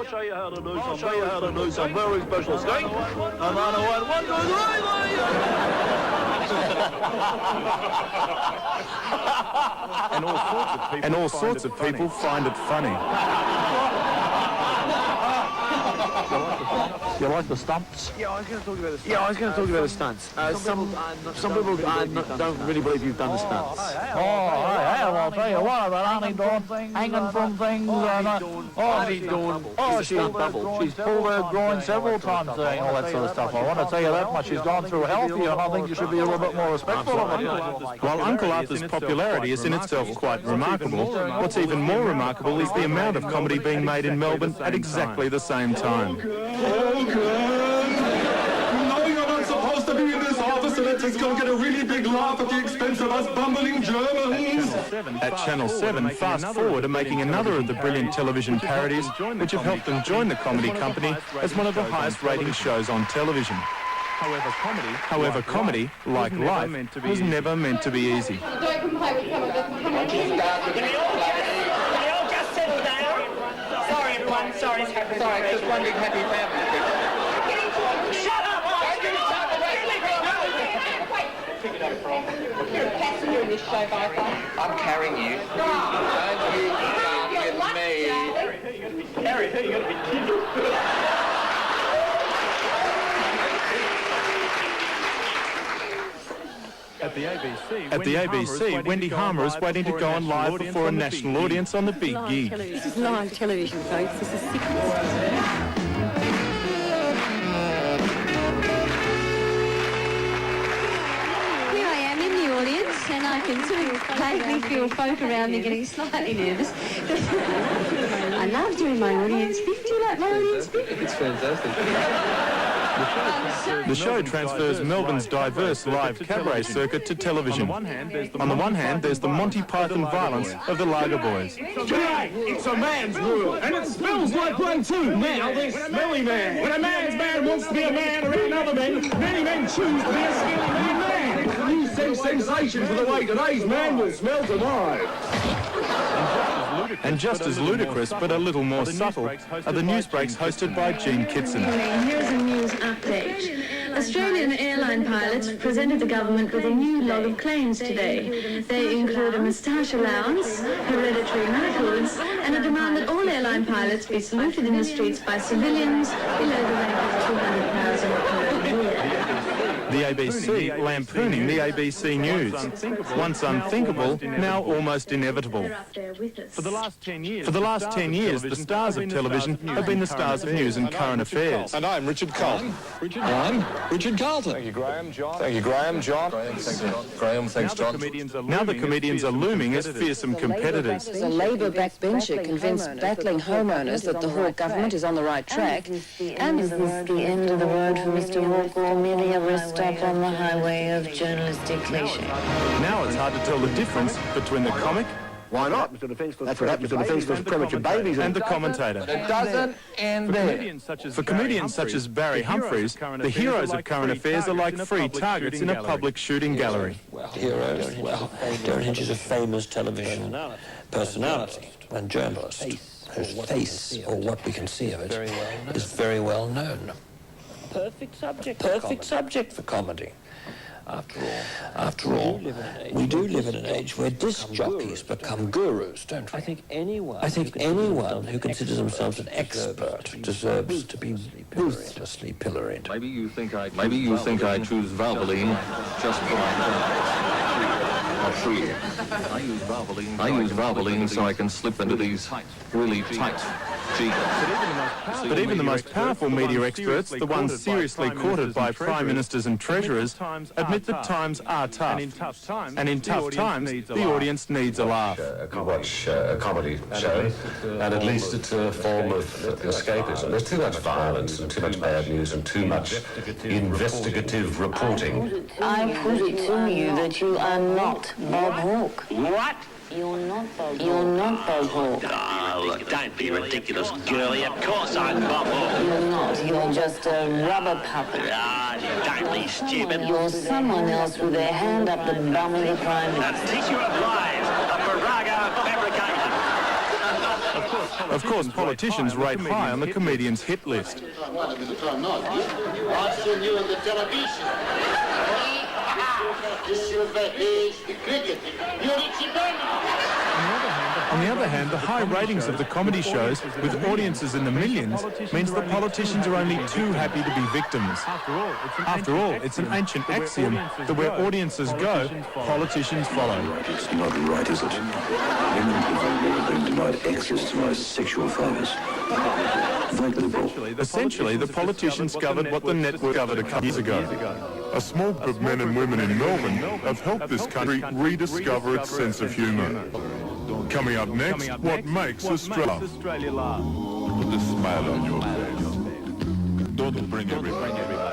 I'll show you how to do some very special steak. And on a 1, 2, 3, And all sorts of people find it funny. You like the stunts? Yeah, I was going to talk about the stunts. Some people don't really believe you've done the stunts. Oh, I have. I'll tell you what. I've only done hanging from things. She's pulled her groin several times doing all that sort of stuff. I want to tell you that much. She's gone through healthy, and I think you should be a little bit more respectful of it. While Uncle Arthur's popularity is in itself quite remarkable, what's even more remarkable is the amount of comedy being made in Melbourne at exactly the same time. No, you're not supposed to be in this office, and let's just go get a really big laugh at the expense of us bumbling Germans. At Channel 7, fast forward to making another of the brilliant television parodies which have helped them join the comedy company as one of the highest rating shows on television. However, comedy, like life, was never meant to be easy. Sorry, it's just one big happy family. Shut up! Pick it up from. You're a passenger in this show, Viper. I'm carrying you. Don't you with me. Harry, you got to be kidding. At the ABC, Wendy Harmer is waiting to go on live before a national audience on the big gig. This is live television, folks. This is sickness. Here I am in the audience, and I can sort of vaguely feel folk around me getting slightly nervous. I love doing my audience speak. Do you like my audience speak? It's fantastic. The show transfers Melbourne's diverse live cabaret circuit to television. On the one hand, there's the Monty Python violence of the Lager Boys. Tonight, it's a man's world, and it smells like one too. Now, they're smelly man. When a man's man wants to be a man around other men, many men choose to be a smelly man. You sense sensation for the way today's man will smell tonight. And just as ludicrous, but a little more subtle, are the news breaks hosted by Jean Kitson. Here's a news update. Australian airline pilots presented the government with a new log of claims today. They include a moustache allowance, hereditary knighthoods, and a demand that all airline pilots be saluted in the streets by civilians below the rank of 200,000 per year. The ABC lampooning the ABC News. Once unthinkable, now almost inevitable. For the last 10 years, the stars of television have been the stars of news and current affairs. And I'm Richard Carlton. I'm Richard Carlton. Thank you, Graham, John. Thank you, Graham, John. Graham, thanks, John. Now the comedians are looming as fearsome competitors. A Labour backbencher convinced battling homeowners that the Hawke government is on the right track. And is this the end of the road for Mr. Hawke, or merely a rest stop on the highway of journalistic cliché? Now it's hard to tell the difference between the comic Why not? That's what happens to defence for premature babies. and the commentator. It doesn't end there. For comedians such as Barry Humphries, the heroes of current affairs are like free targets in a public shooting gallery. Heroes, well, Darren Hinch is a famous television personality and journalist whose face, or what we can see of it, is very well known. Perfect subject for comedy. After all, we do live in an age where disc jockeys become gurus, don't we? I think anyone who considers themselves an expert deserves to be ruthlessly pilloried. Maybe you think I choose Valvoline just for my free. I use Valvoline so I can slip into these really tight jeans. But even the most powerful media experts, the ones seriously courted by prime ministers and treasurers, admit that times are tough. And in tough times, the audience needs a laugh. Watch a comedy show, and at least it's a form of escapism. There's too much violence and too much bad news and too much investigative reporting. I put it to you that you are not Bob Hawke. What? You're not Bob Hawke. Oh, look, don't be ridiculous, girlie. Of course I'm Bob Hawke. You're not. You're just a rubber puppet. Ah, don't be stupid. You're someone else with their hand up the bum of the Prime Minister. A tissue of lies, a farrago fabrication. Of course, politicians rate high on the comedian's hit list. I've seen you on the television. The silver haze, the cricket, you're Richie On the other hand, the high ratings of the comedy shows, with audiences in the millions, means that politicians are only too happy to be victims. After all, it's an ancient axiom that where audiences go, politicians follow. It's not right, is it? Women have been denied access to my sexual favours. Vote Liberal. Essentially, the politicians covered what the network covered a couple years ago. A small group of men and women in Melbourne have helped this country rediscover its sense of humour. Coming up next, what makes Australia? Put a smile on your face. Don't bring everybody.